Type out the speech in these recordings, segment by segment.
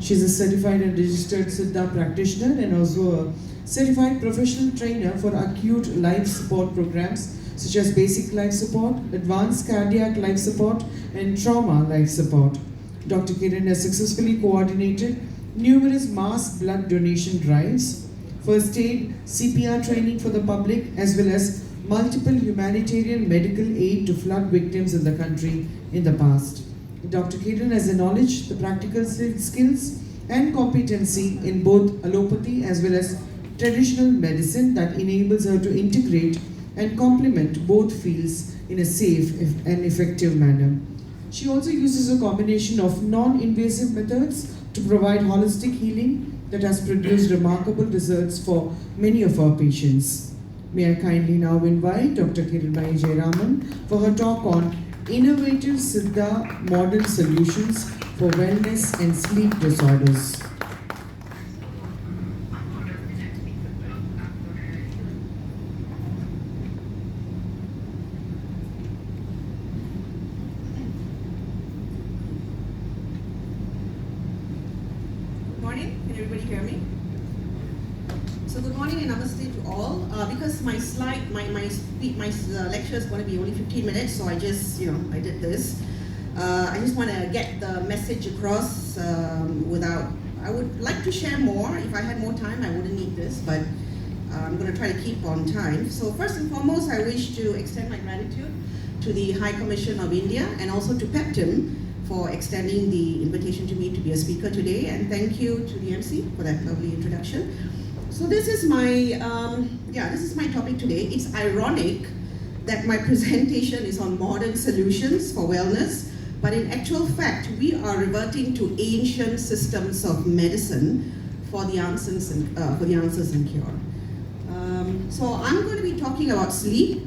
She's a certified and registered Siddha practitioner and also a certified professional trainer for acute life support programs such as basic life support, advanced cardiac life support, and trauma life support. Dr. Kiran has successfully coordinated numerous mass blood donation drives, first aid, CPR training for the public, as well as multiple humanitarian medical aid to flood victims in the country in the past. Dr. Kiran has the knowledge, the practical skills, and competency in both allopathy as well as traditional medicine that enables her to integrate and complement both fields in a safe and effective manner. She also uses a combination of non-invasive methods to provide holistic healing that has produced remarkable results for many of our patients. May I kindly now invite Dr. Kiran Jayaraman for her talk on Innovative Siddha Modern Solutions for Wellness and Sleep Disorders. My lecture is going to be only 15 minutes, so I did this. I just want to get the message across I would like to share more. If I had more time, I wouldn't need this, but I'm going to try to keep on time. So first and foremost, I wish to extend my gratitude to the High Commission of India and also to PEPTIM for extending the invitation to me to be a speaker today, and thank you to the MC for that lovely introduction. So this is my topic today. It's ironic that my presentation is on modern solutions for wellness, but in actual fact, we are reverting to ancient systems of medicine for the answers and cure. So I'm going to be talking about sleep.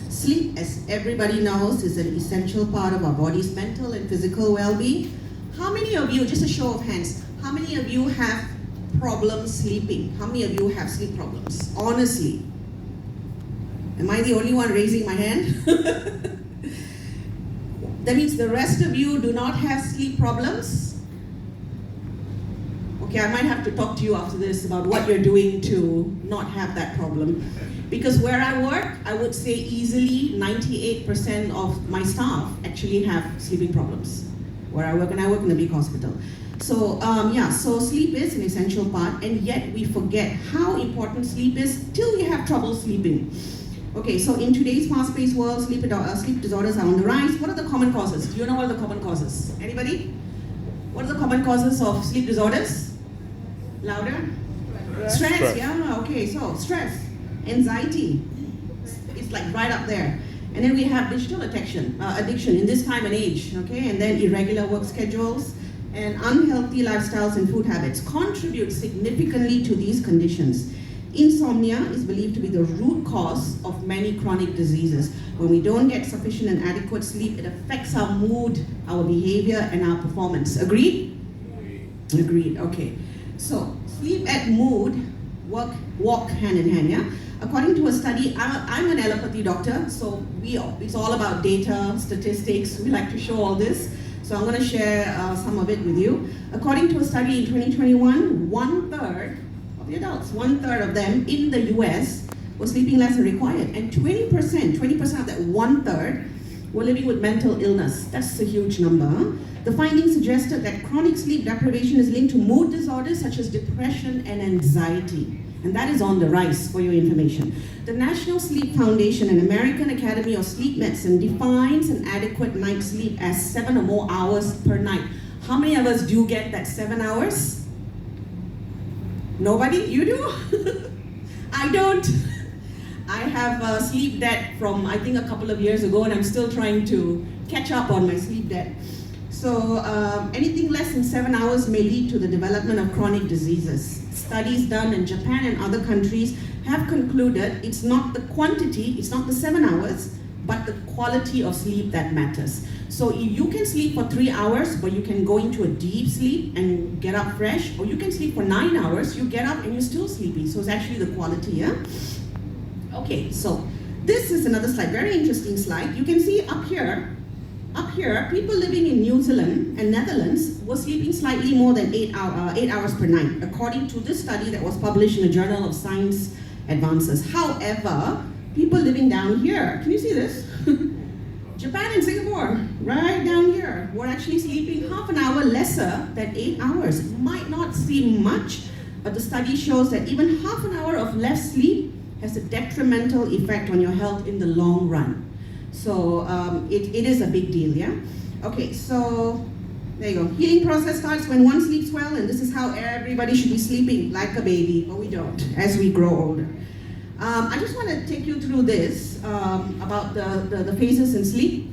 Sleep, as everybody knows, is an essential part of our body's mental and physical well-being. How many of you, just a show of hands, how many of you have problems sleeping? How many of you have sleep problems? Honestly. Am I the only one raising my hand? That means the rest of you do not have sleep problems? Okay, I might have to talk to you after this about what you're doing to not have that problem. Because where I work, I would say easily 98% of my staff actually have sleeping problems. Where I work, and I work in a big hospital. So so sleep is an essential part, and yet we forget how important sleep is till we have trouble sleeping. Okay, so in today's fast-paced world, sleep disorders are on the rise. What are the common causes? Do you know what are the common causes? Anybody? What are the common causes of sleep disorders? Louder? Stress. Yeah, okay, so stress, anxiety, it's like right up there. And then we have digital addiction in this time and age, okay? And then irregular work schedules and unhealthy lifestyles and food habits contribute significantly to these conditions. Insomnia is believed to be the root cause of many chronic diseases. When we don't get sufficient and adequate sleep, it affects our mood, our behavior, and our performance. Agreed? Agreed, okay. So, sleep and mood walk hand in hand, yeah? According to a study, I'm an allopathy doctor, so it's all about data, statistics, we like to show all this. So I'm going to share some of it with you. According to a study in 2021, 1/3 of the adults, 1/3 of them in the US were sleeping less than required. And 20% of that 1/3 were living with mental illness. That's a huge number. The findings suggested that chronic sleep deprivation is linked to mood disorders such as depression and anxiety. And that is on the rise, for your information. The National Sleep Foundation and American Academy of Sleep Medicine defines an adequate night's sleep as 7 or more hours per night. How many of us do get that 7 hours? Nobody? You do? I don't. I have a sleep debt from, I think, a couple of years ago, and I'm still trying to catch up on my sleep debt. So anything less than 7 hours may lead to the development of chronic diseases. Studies done in Japan and other countries have concluded it's not the quantity, it's not the 7 hours, but the quality of sleep that matters. So you can sleep for 3 hours, but you can go into a deep sleep and get up fresh, or you can sleep for 9 hours, you get up and you're still sleepy. So it's actually the quality, yeah? Okay, so this is another slide, very interesting slide. You can see up here, up here, people living in New Zealand and Netherlands were sleeping slightly more than 8 hours per night, according to this study that was published in the Journal of Science Advances. However, people living down here, can you see this? Japan and Singapore, right down here, were actually sleeping half an hour lesser than 8 hours. It might not seem much, but the study shows that even half an hour of less sleep has a detrimental effect on your health in the long run. So it is a big deal, yeah? Okay, so there you go. Healing process starts when one sleeps well, and this is how everybody should be sleeping, like a baby, but we don't, as we grow older. I just want to take you through this about the phases in sleep.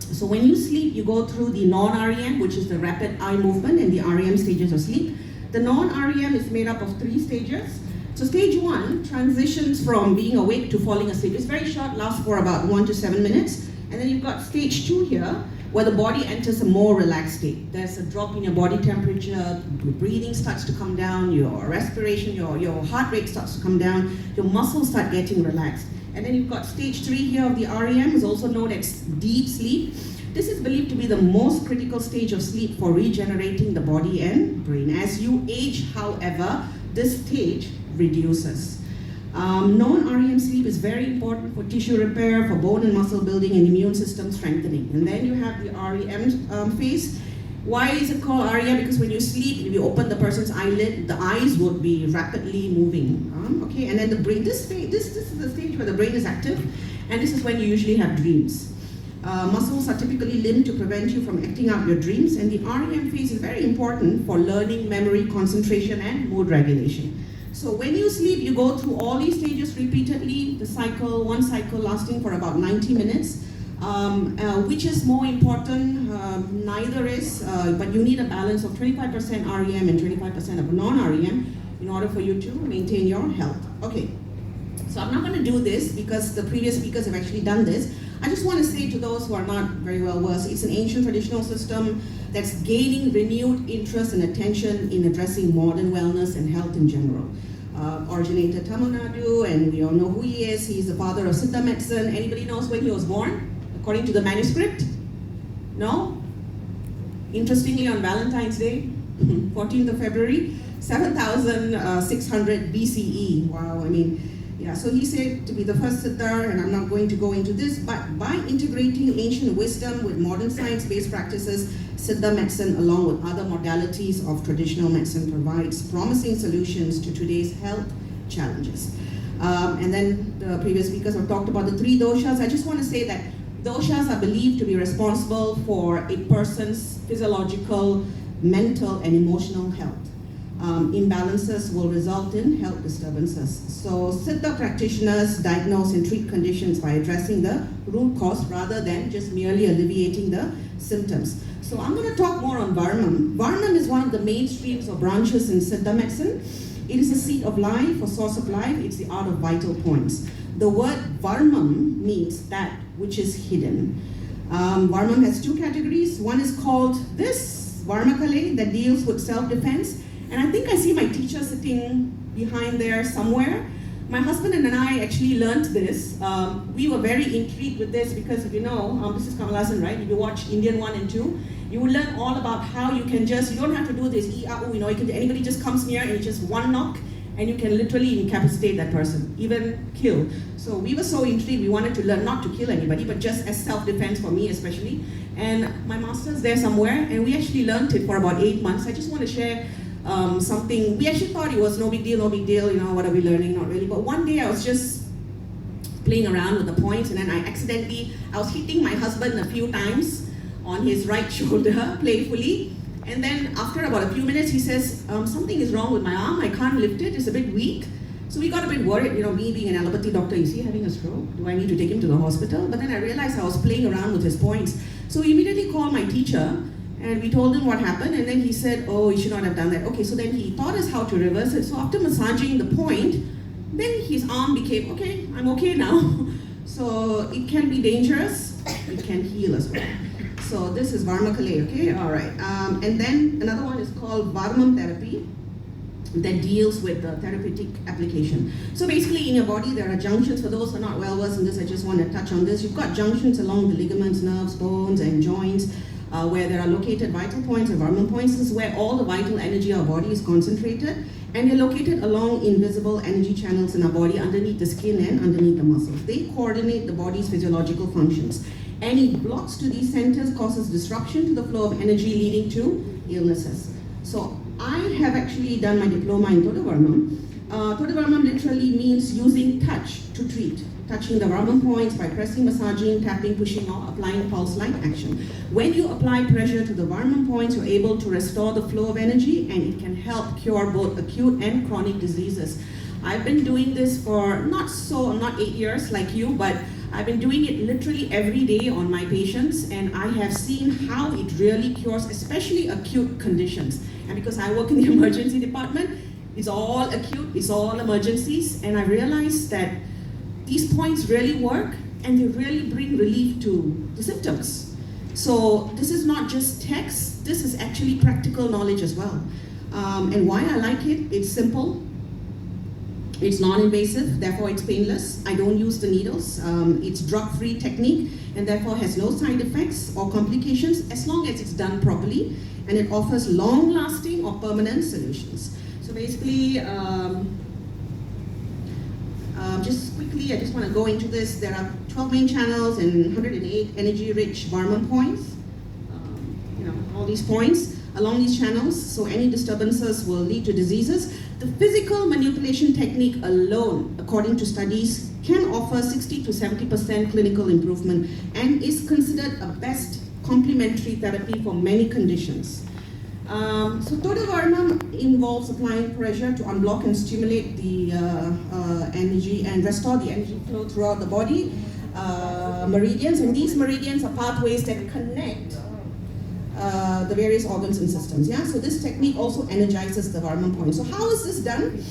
So when you sleep, you go through the non-REM, which is the rapid eye movement, and the REM stages of sleep. The non-REM is made up of 3 stages. So stage 1 transitions from being awake to falling asleep. It's very short, lasts for about 1 to 7 minutes. And then you've got stage 2 here, where the body enters a more relaxed state. There's a drop in your body temperature, your breathing starts to come down, your respiration, your heart rate starts to come down, your muscles start getting relaxed. And then you've got stage 3 here of the REM, is also known as deep sleep. This is believed to be the most critical stage of sleep for regenerating the body and brain. As you age, however, this stage reduces. Non-REM sleep is very important for tissue repair, for bone and muscle building, and immune system strengthening. And then you have the REM phase. Why is it called REM? Because when you sleep, if you open the person's eyelid, the eyes would be rapidly moving. Okay, and then the brain, this is the stage where the brain is active, and this is when you usually have dreams. Muscles are typically linked to prevent you from acting out your dreams, and the REM phase is very important for learning, memory, concentration, and mood regulation. So when you sleep, you go through all these stages repeatedly, one cycle lasting for about 90 minutes. Which is more important? Neither is, but you need a balance of 25% REM and 25% of non-REM in order for you to maintain your health. Okay, so I'm not going to do this because the previous speakers have actually done this. I just want to say to those who are not very well versed, it's an ancient traditional system that's gaining renewed interest and attention in addressing modern wellness and health in general. Originated Tamil Nadu, and we all know who he is. He's the father of Siddha medicine. Anybody knows when he was born, according to the manuscript? No? Interestingly, on Valentine's Day, 14th of February, 7,600 BCE. Wow, I mean, yeah, so he said to be the first Siddha, and I'm not going to go into this, but by integrating ancient wisdom with modern science-based practices, Siddha medicine, along with other modalities of traditional medicine, provides promising solutions to today's health challenges. And then the previous speakers have talked about the 3 doshas. I just want to say that doshas are believed to be responsible for a person's physiological, mental, and emotional health. Imbalances will result in health disturbances. So Siddha practitioners diagnose and treat conditions by addressing the root cause rather than just merely alleviating the symptoms. So I'm going to talk more on Varmam. Varmam is one of the mainstreams or branches in Siddha medicine. It is the seat of life or source of life. It's the art of vital points. The word Varmam means that which is hidden. Varmam has 2 categories. One is called this, Varmakale, that deals with self-defense. And I think I see my teacher sitting behind there somewhere. My husband and I actually learned this. We were very intrigued with this because, if you know, this is Kamalasan, right? If you watch Indian 1 and 2, you will learn all about how you can just, you don't have to do this, you know, anybody just comes near and it's just one knock and you can literally incapacitate that person, even kill. So we were so intrigued, we wanted to learn not to kill anybody, but just as self-defense for me especially. And my master's there somewhere, and we actually learned it for about 8 months. I just want to share something. We actually thought it was no big deal, you know, what are we learning? Not really. But one day I was just playing around with the points, and then I was hitting my husband a few times on his right shoulder, playfully. And then after about a few minutes, he says, something is wrong with my arm, I can't lift it, it's a bit weak. So we got a bit worried, you know, me being an allopathy doctor, is he having a stroke? Do I need to take him to the hospital? But then I realized I was playing around with his points. So we immediately called my teacher, and we told him what happened, and then he said, oh, you should not have done that. Okay, so then he taught us how to reverse it. So after massaging the point, then his arm became, okay, I'm okay now. So it can be dangerous, it can heal as well. So this is Varmakale, okay, all right. And then another one is called Varmam therapy. that deals with the therapeutic application. So basically in your body there are junctions. For those who are not well versed in this, I just want to touch on this. You've got junctions along the ligaments, nerves, bones and joints where there are located vital points and Varman points. This is where all the vital energy of our body is concentrated, and they're located along invisible energy channels in our body underneath the skin and underneath the muscles. They coordinate the body's physiological functions. Any blocks to these centers causes disruption to the flow of energy, leading to illnesses. So I have actually done my diploma in Todavarmam. Todavarmam literally means using touch to treat. Touching the Varman points by pressing, massaging, tapping, pushing or applying pulse-like action. When you apply pressure to the Varman points, you're able to restore the flow of energy, and it can help cure both acute and chronic diseases. I've been doing this for not 8 years like you, but I've been doing it literally every day on my patients, and I have seen how it really cures, especially acute conditions. And because I work in the emergency department, it's all acute, it's all emergencies, and I realized that these points really work, and they really bring relief to the symptoms. So this is not just text, this is actually practical knowledge as well. And why I like it, it's simple, it's non-invasive, therefore it's painless. I don't use the needles. It's drug-free technique, and therefore has no side effects or complications as long as it's done properly, and it offers long-lasting or permanent solutions. So basically, just quickly, I just want to go into this. There are 12 main channels and 108 energy-rich Varman points. All these points along these channels, so any disturbances will lead to diseases. The physical manipulation technique alone, according to studies, can offer 60 to 70% clinical improvement and is considered a best complementary therapy for many conditions. So Todavarmam involves applying pressure to unblock and stimulate the energy and restore the energy flow throughout the body, meridians, and these meridians are pathways that connect the various organs and systems. Yeah, so this technique also energizes the Varman point. So how is this done?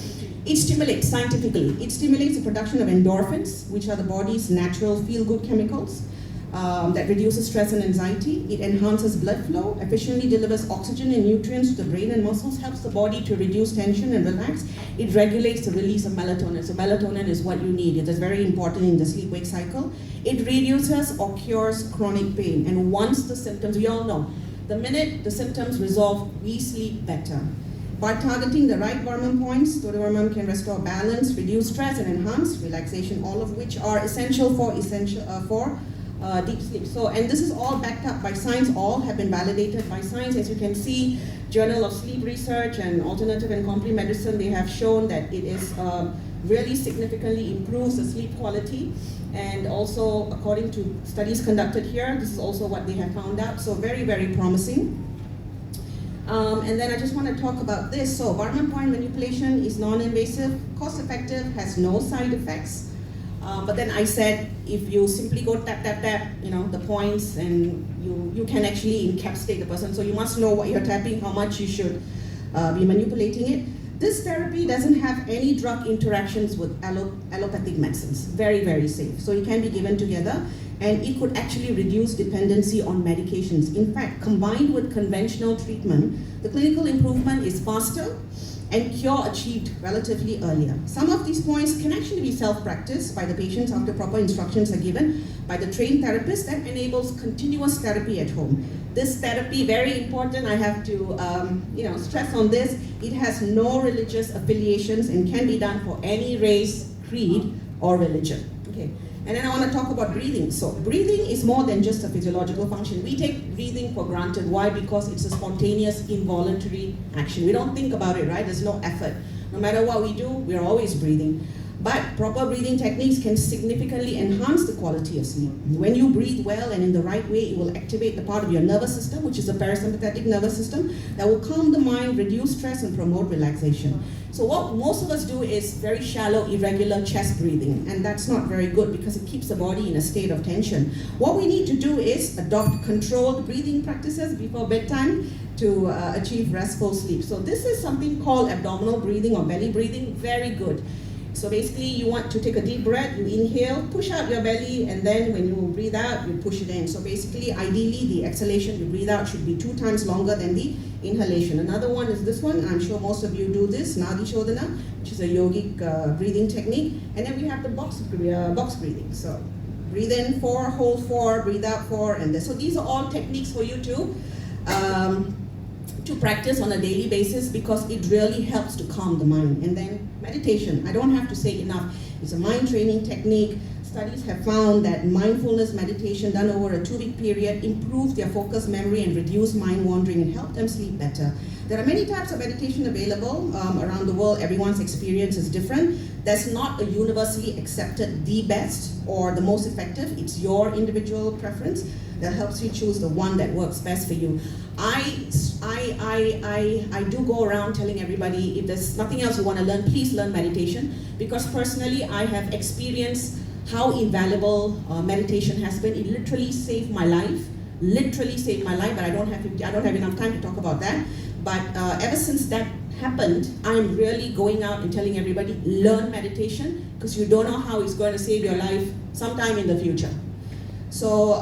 It stimulates, scientifically, it stimulates the production of endorphins, which are the body's natural feel-good chemicals that reduces stress and anxiety. It enhances blood flow, efficiently delivers oxygen and nutrients to the brain and muscles, helps the body to reduce tension and relax. It regulates the release of melatonin. So melatonin is what you need. It is very important in the sleep-wake cycle. It reduces or cures chronic pain. And once the symptoms, we all know, the minute the symptoms resolve, we sleep better. By targeting the right Varman points, Todavarmam can restore balance, reduce stress, and enhance relaxation, all of which are essential for deep sleep. So, and this is all backed up by science, all have been validated by science. As you can see, Journal of Sleep Research and Alternative and Complementary Medicine, they have shown that it is really significantly improves the sleep quality. And also, according to studies conducted here, this is also what they have found out. So very, very promising. And then I just want to talk about this. So Varman point manipulation is non-invasive, cost-effective, has no side effects. But then I said, if you simply go tap, tap, tap, the points, and you can actually encapsulate the person. So you must know what you're tapping, how much you should be manipulating it. This therapy doesn't have any drug interactions with allopathic medicines. Very, very safe. So it can be given together, and it could actually reduce dependency on medications. In fact, combined with conventional treatment, the clinical improvement is faster and cure achieved relatively earlier. Some of these points can actually be self-practiced by the patients after proper instructions are given by the trained therapist. That enables continuous therapy at home. This therapy, very important, I have to stress on this, it has no religious affiliations and can be done for any race, creed, or religion. Okay. And then I want to talk about breathing. So breathing is more than just a physiological function. We take breathing for granted. Why? Because it's a spontaneous, involuntary action. We don't think about it, right? There's no effort. No matter what we do, we're always breathing. But proper breathing techniques can significantly enhance the quality of sleep. When you breathe well and in the right way, it will activate the part of your nervous system, which is the parasympathetic nervous system, that will calm the mind, reduce stress, and promote relaxation. So what most of us do is very shallow, irregular chest breathing, and that's not very good because it keeps the body in a state of tension. What we need to do is adopt controlled breathing practices before bedtime to achieve restful sleep. So this is something called abdominal breathing or belly breathing, very good. So basically, you want to take a deep breath, you inhale, push out your belly, and then when you breathe out, you push it in. So basically, ideally, the exhalation you breathe out should be 2 times longer than the inhalation. Another one is this one. I'm sure most of you do this, Nadi Shodhana, which is a yogic breathing technique. And then we have the box breathing. So breathe in 4, hold 4, breathe out 4, and so these are all techniques for you to practice on a daily basis, because it really helps to calm the mind. And then meditation, I don't have to say enough, it's a mind training technique. Studies have found that mindfulness meditation done over a 2-week period improves their focus, memory, and reduce mind wandering and help them sleep better. There are many types of meditation available around the world. Everyone's experience is different. There's not a universally accepted the best or the most effective. It's your individual preference that helps you choose the one that works best for you. I do go around telling everybody, if there's nothing else you want to learn, please learn meditation, because personally I have experienced how invaluable meditation has been. It literally saved my life. But I don't have enough time to talk about that. But ever since that happened, I'm really going out and telling everybody, learn meditation, because you don't know how it's going to save your life sometime in the future. So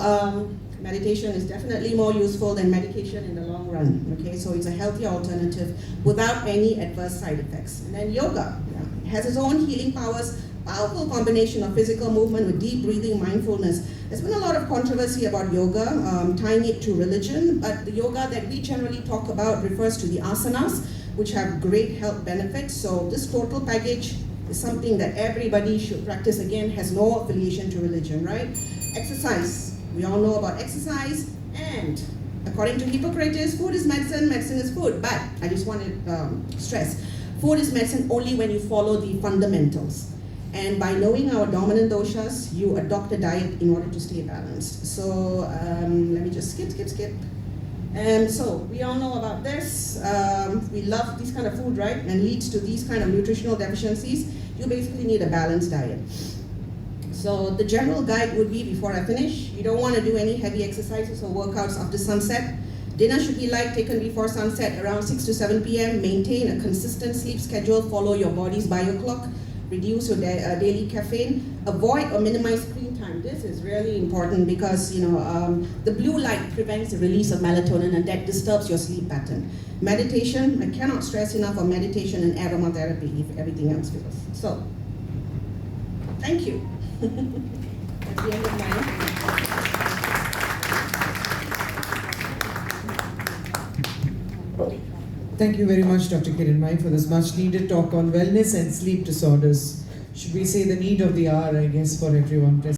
meditation is definitely more useful than medication in the long run. Okay, so it's a healthy alternative without any adverse side effects. And then yoga, it has its own healing powers. Powerful combination of physical movement with deep breathing, mindfulness. There's been a lot of controversy about yoga, tying it to religion, but the yoga that we generally talk about refers to the asanas, which have great health benefits. So this total package is something that everybody should practice. Again, has no affiliation to religion, right? Exercise. We all know about exercise, and according to Hippocrates, food is medicine, medicine is food. But I just want to stress, food is medicine only when you follow the fundamentals. And by knowing our dominant doshas, you adopt a diet in order to stay balanced. So let me just skip. And so we all know about this. We love this kind of food, right? And leads to these kind of nutritional deficiencies. You basically need a balanced diet. So the general guide would be, before I finish, you don't want to do any heavy exercises or workouts after sunset. Dinner should be light, taken before sunset, around 6 to 7 p.m. Maintain a consistent sleep schedule. Follow your body's bio clock. Reduce your daily caffeine. Avoid or minimize screen time. This is really important because the blue light prevents the release of melatonin, and that disturbs your sleep pattern. Meditation, I cannot stress enough on meditation and aromatherapy if everything else fails. So, thank you. That's the end of my. Thank you very much, Dr. Kiran for this much needed talk on wellness and sleep disorders. Should we say the need of the hour, I guess, for everyone present.